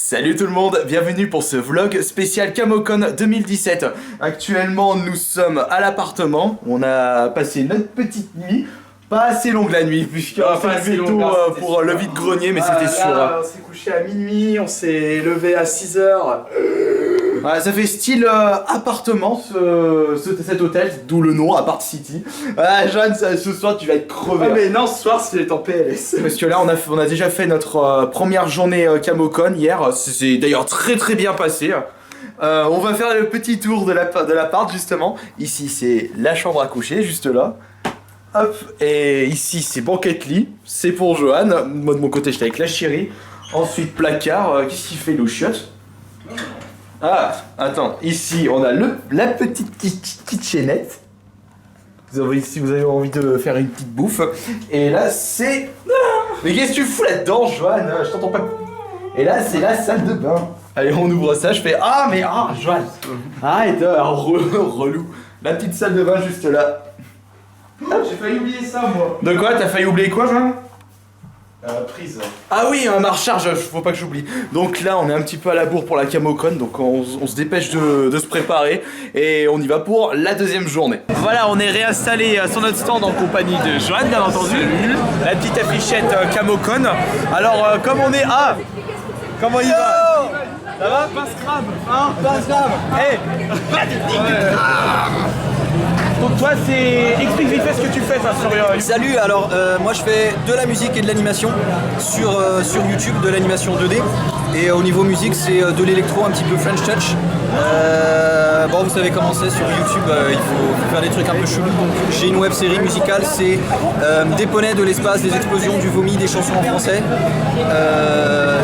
Salut tout le monde, bienvenue pour ce vlog spécial Camocon 2017. Actuellement nous sommes à l'appartement, on a passé notre petite nuit. Pas assez longue la nuit, puisqu'on s'est levé tôt pour le vide-grenier, mais c'était sûr. On s'est couché à minuit, on s'est levé à 6h. Ouais, ça fait style appartement cet hôtel, d'où le nom Apart City. Jeanne, ce soir tu vas être crevé. Ah mais non, ce soir c'est en PLS. Parce que là on a déjà fait notre première journée Camocon hier, c'est d'ailleurs très bien passé. On va faire le petit tour de l'appart justement. Ici c'est la chambre à coucher, juste là. Hop, et ici c'est banquette lit, c'est pour Johan. Moi de mon côté j'étais avec la chérie. Ensuite placard, qu'est-ce qu'il fait le chiotte? Ah, attends, ici on a la petite kitchenette. Si vous avez envie de faire une petite bouffe. Et là c'est... Mais qu'est-ce que tu fous là-dedans Johan? Je t'entends pas. Et là c'est la salle de bain. Allez on ouvre ça, je fais Johan. Arrête, relou. La petite salle de bain juste là. J'ai failli oublier ça moi. De quoi? T'as failli oublier quoi Johan? Prise. Ah oui, un marche-charge, faut pas que j'oublie. Donc là, on est un petit peu à la bourre pour la Camocon, donc on se dépêche de se préparer et on y va pour la deuxième journée. Voilà, on est réinstallé sur notre stand en compagnie de Johan, bien entendu. La petite affichette Camocon. Alors, comme on est... Ah, comment il va? Ça va? Pas scrap, hein? Pas grave. Hey. Donc toi, explique vite fait ce que tu fais ça sur YouTube. Salut, alors moi je fais de la musique et de l'animation sur YouTube, de l'animation 2D. Et au niveau musique, c'est de l'électro, un petit peu French Touch. Bon, vous savez comment c'est sur YouTube, il faut faire des trucs un peu chelous. Donc j'ai une web série musicale, c'est des poneys, de l'espace, des explosions, du vomi, des chansons en français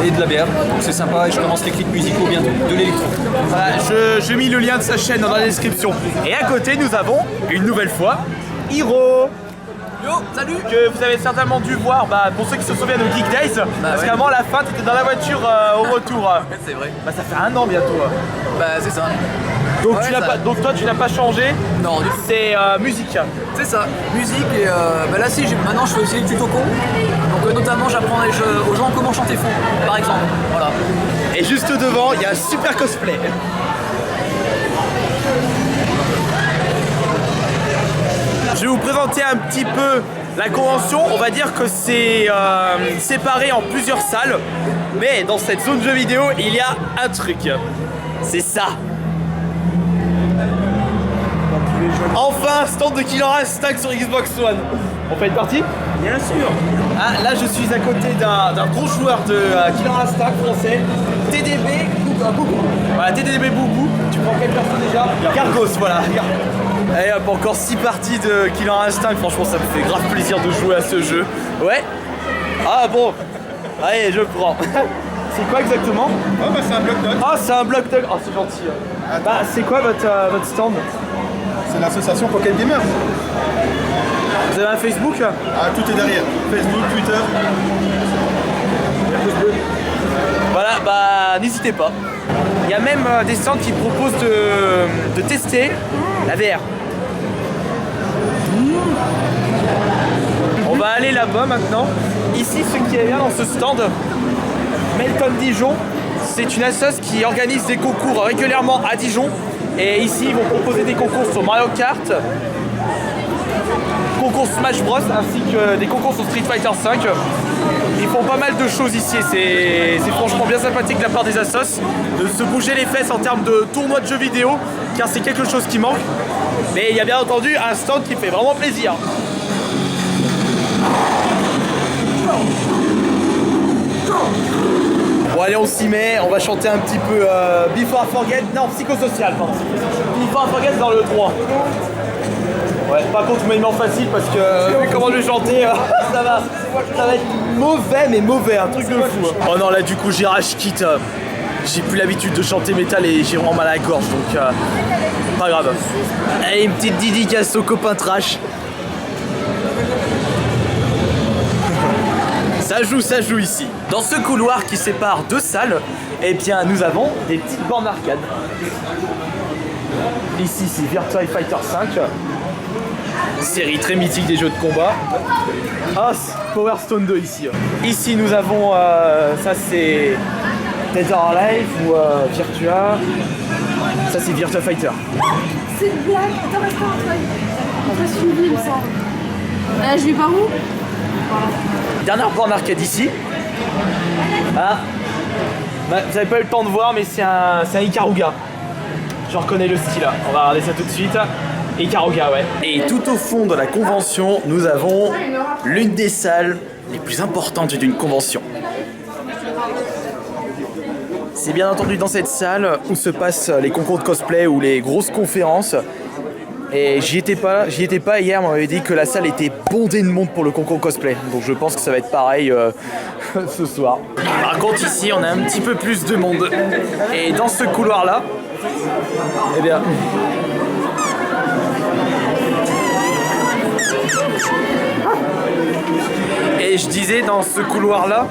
et de la bière. Donc c'est sympa et je commence les clips musicaux bientôt, de l'électro. Voilà, je mets le lien de sa chaîne dans la description. Et à côté, nous avons une nouvelle fois Hiro. Yo, salut. Que vous avez certainement dû voir, pour ceux qui se souviennent au Geek Days, parce ouais. qu'avant la fin, tu étais dans la voiture au retour. C'est vrai. Ça fait un an bientôt. Bah c'est ça. Donc, Ouais, donc toi, tu n'as pas changé. Non, du tout. C'est musique. C'est ça, musique et là si, maintenant je fais aussi des tutos cons. Donc notamment j'apprends aux gens comment chanter faux, par exemple. Voilà. Et juste devant, il y a un super cosplay. Je vais vous présenter un petit peu la convention. On va dire que c'est séparé en plusieurs salles. Mais dans cette zone jeux vidéo, il y a un truc. C'est ça. Enfin, stand de Killer Instinct sur Xbox One. On fait une partie? Bien sûr. Ah, là, je suis à côté d'un gros joueur de Killer Instinct français, TDB Boubou. Voilà, TDB Boubou. Tu prends quelle personne déjà? Gargos, voilà. Allez hop, encore 6 parties de Killer Instinct. Franchement, ça me fait grave plaisir de jouer à ce jeu. Ouais. Ah bon. Allez, je prends. C'est quoi exactement? Oh bah c'est un bloc-notes. Ah, c'est un bloc-notes. Oh, c'est gentil. C'est quoi votre stand? C'est l'association Pocket Gamer. Vous avez un Facebook? Ah, tout est derrière. Facebook, Twitter. Voilà, n'hésitez pas. Il y a même des stands qui proposent de tester la VR. On va aller là-bas maintenant. Ici, ce qui est bien dans ce stand, Melton Dijon, c'est une association qui organise des concours régulièrement à Dijon. Et ici, ils vont proposer des concours sur Mario Kart, concours Smash Bros, ainsi que des concours sur Street Fighter V. Ils font pas mal de choses ici, c'est franchement bien sympathique de la part des assos de se bouger les fesses en termes de tournois de jeux vidéo, car c'est quelque chose qui manque. Mais il y a bien entendu un stand qui fait vraiment plaisir. Bon allez, on s'y met, on va chanter un petit peu Before I Forget, non, Psychosocial, pardon. Before I Forget dans le 3. Ouais, par contre, mais non facile parce que vu comment je chanter, ça va être mauvais, mais mauvais, un truc de fou. Oh non, là du coup, j'ai rage quitte. J'ai plus l'habitude de chanter métal et j'ai vraiment mal à la gorge, donc pas grave. Allez, une petite dédicace aux copains trash. Ça joue ici. Dans ce couloir qui sépare deux salles, eh bien, nous avons des petites bornes arcade. Ici, c'est Virtua Fighter 5. Série très mythique des jeux de combat. Ah, Power Stone 2 ici. Ici nous avons, ça c'est Dead or Alive ou Virtua. Ça c'est Virtua Fighter. C'est une blague. Attends, reste pas, Antoine. On t'a suivi, il me semble. Je vais par où? Dernière borne arcade ici. Ah. Bah, vous n'avez pas eu le temps de voir, mais c'est un Ikaruga. Je reconnais le style. On va regarder ça tout de suite. Ikaruga, ouais. Et tout au fond de la convention, nous avons l'une des salles les plus importantes d'une convention. C'est bien entendu dans cette salle où se passent les concours de cosplay ou les grosses conférences. Et j'y étais pas hier, on m'avait dit que la salle était bondée de monde pour le concours cosplay. Donc je pense que ça va être pareil ce soir. Par contre ici on a un petit peu plus de monde. Et dans ce couloir là, eh bien... Et je disais dans ce couloir là,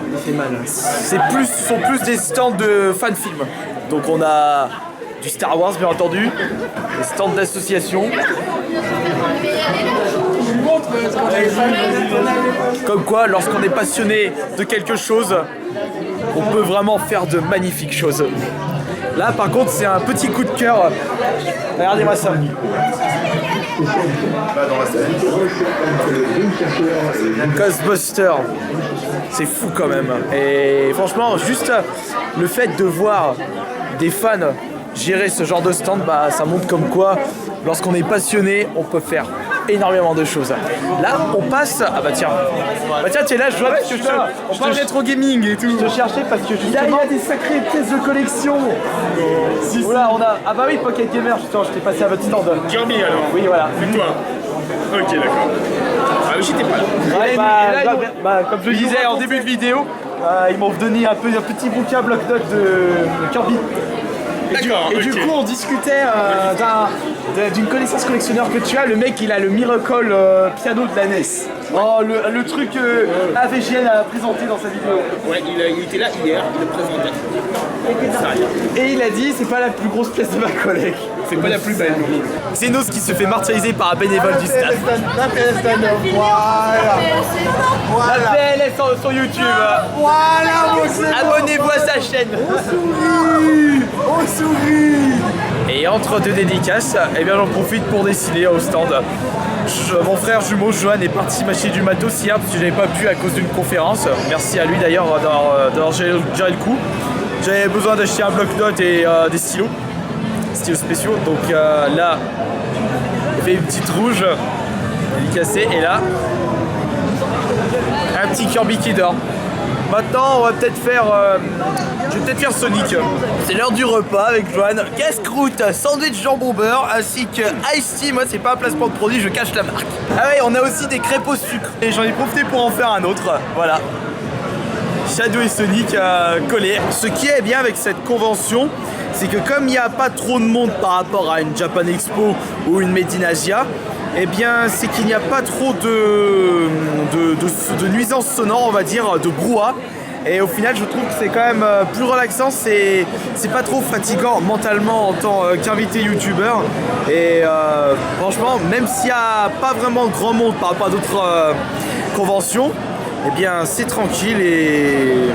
ce sont plus des stands de fan films. Donc on a du Star Wars bien entendu, des stands d'associations. Comme quoi, lorsqu'on est passionné de quelque chose, on peut vraiment faire de magnifiques choses. Là par contre c'est un petit coup de cœur. Regardez-moi ça. Ghostbusters, c'est fou quand même. Et franchement, juste le fait de voir des fans gérer ce genre de stand, bah, ça montre comme quoi, lorsqu'on est passionné, on peut faire énormément de choses. Là, on passe... Ah bah tiens, tu es là, je vois parce que on parle rétro gaming et tout. Je te cherchais parce que justement... Il y a des sacrées pièces de collection. Voilà, on a... Ah bah oui, Pocket Gamer, justement, je t'ai passé à votre stand. Kirby alors. Oui, voilà. C'est toi. Ok, d'accord. Ah oui, j'étais pas là. Comme je disais en début de vidéo, ils m'ont donné un petit bouquin bloc-notes de Kirby. Et du coup, on discutait d'une connaissance collectionneur que tu as. Le mec, il a le Miracle piano de la NES. Oh, le truc AVGN a présenté dans sa vidéo. Ouais, il était là hier, il le présentait. Et il a dit, c'est pas la plus grosse pièce de ma collègue. C'est pas la plus belle. Xenos qui se fait martyriser par un bénévole du staff. La PLS sur YouTube. Abonnez-vous à sa chaîne. On sourit. Et entre deux dédicaces, eh bien j'en profite pour dessiner au stand. Mon frère jumeau Johan est parti m'acheter du matos hier parce que j'avais pas pu à cause d'une conférence. Merci à lui d'ailleurs d'avoir géré le coup. J'avais besoin d'acheter un bloc-notes et des stylos spéciaux. Donc là, il fait une petite rouge dédicacée et là, un petit Kirby qui dort. Maintenant, on va peut-être faire... je vais peut-être faire Sonic. C'est l'heure du repas avec Johan. Casse-croûte, sandwich jambon beurre, ainsi que Ice Tea. Moi, c'est pas un placement de produit, je cache la marque. Ah ouais, on a aussi des crêpes au sucre. Et j'en ai profité pour en faire un autre. Voilà. Shadow et Sonic collés. Ce qui est bien avec cette convention, c'est que comme il n'y a pas trop de monde par rapport à une Japan Expo ou une Made in Asia, eh bien, c'est qu'il n'y a pas trop de nuisances sonores, on va dire, de brouhaha. Et au final, je trouve que c'est quand même plus relaxant, c'est pas trop fatigant mentalement en tant qu'invité youtubeur. Et franchement, même s'il n'y a pas vraiment grand monde par rapport à d'autres conventions, eh bien, c'est tranquille et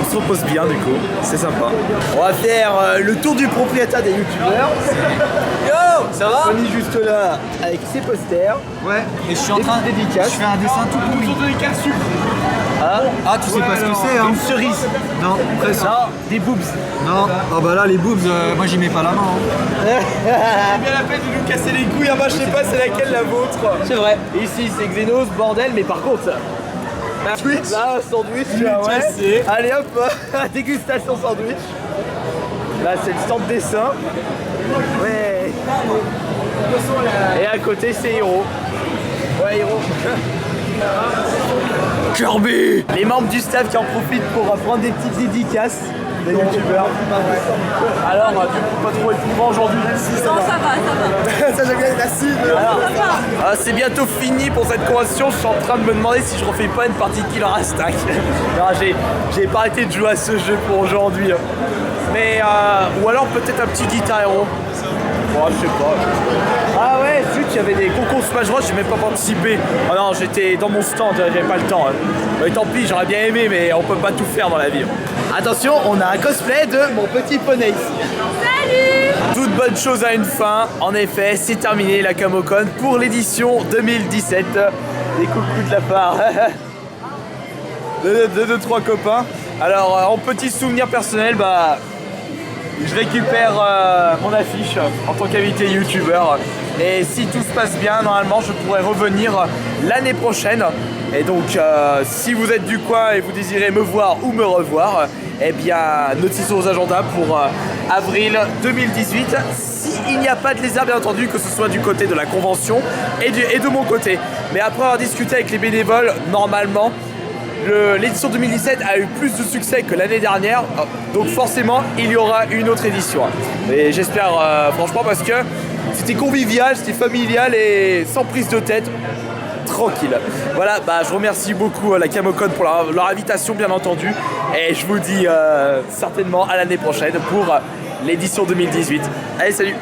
on se repose bien du coup, c'est sympa. On va faire le tour du propriétaire des youtubeurs. Yo, ça va? On est juste là avec ses posters. Ouais. Et je suis en train de dédicace. Je fais un dessin tout pourri. Ah, tu sais pas ce que c'est, hein? Une cerise. Non, presque. Non, des boobs. Non. Ah bah là, les boobs, moi j'y mets pas la main. Hein. C'est bien la peine de nous casser les couilles. Moi, je sais pas c'est laquelle la vôtre. C'est vrai. Et ici, c'est Xenos, bordel, mais par contre. Twitch. Là, sandwich, ouais. Allez hop, dégustation sandwich. Là, c'est le stand dessin. Ouais. Et à côté, c'est Hiro. Ouais, Hiro. Kirby. Les membres du staff qui en profitent pour prendre des petites dédicaces des youtubeurs. Alors, du coup, pas trop éprouvant aujourd'hui. Si, Non, ça va. Ça, j'aime bien la cible. C'est bientôt fini pour cette convention. Je suis en train de me demander si je refais pas une partie de Killer Instinct. J'ai pas arrêté de jouer à ce jeu pour aujourd'hui. Mais, ou alors peut-être un petit Guitar Hero. Bon, je sais pas. Ah ouais, zut, il y avait des concours Smash Bros, j'ai même pas participé. Ah non, j'étais dans mon stand, j'avais pas le temps. Mais tant pis, j'aurais bien aimé, mais on peut pas tout faire dans la vie. Attention, on a un cosplay de mon petit poney ici. Salut! Toute bonne chose a une fin. En effet, c'est terminé la Camocon pour l'édition 2017. Des coucous de la part de 2-3 copains. Alors, en petit souvenir personnel, bah, je récupère mon affiche en tant qu'invité youtubeur. Et si tout se passe bien, normalement, je pourrai revenir l'année prochaine. Et donc, si vous êtes du coin et vous désirez me voir ou me revoir, eh bien, notez sur vos agendas pour avril 2018. S'il n'y a pas de lézard, bien entendu, que ce soit du côté de la convention et de mon côté. Mais après avoir discuté avec les bénévoles, normalement, l'édition 2017 a eu plus de succès que l'année dernière, donc forcément il y aura une autre édition. Et j'espère franchement, parce que c'était convivial, c'était familial et sans prise de tête, tranquille. Voilà, bah, je remercie beaucoup la Camocon pour leur invitation bien entendu, et je vous dis certainement à l'année prochaine pour l'édition 2018. Allez, salut!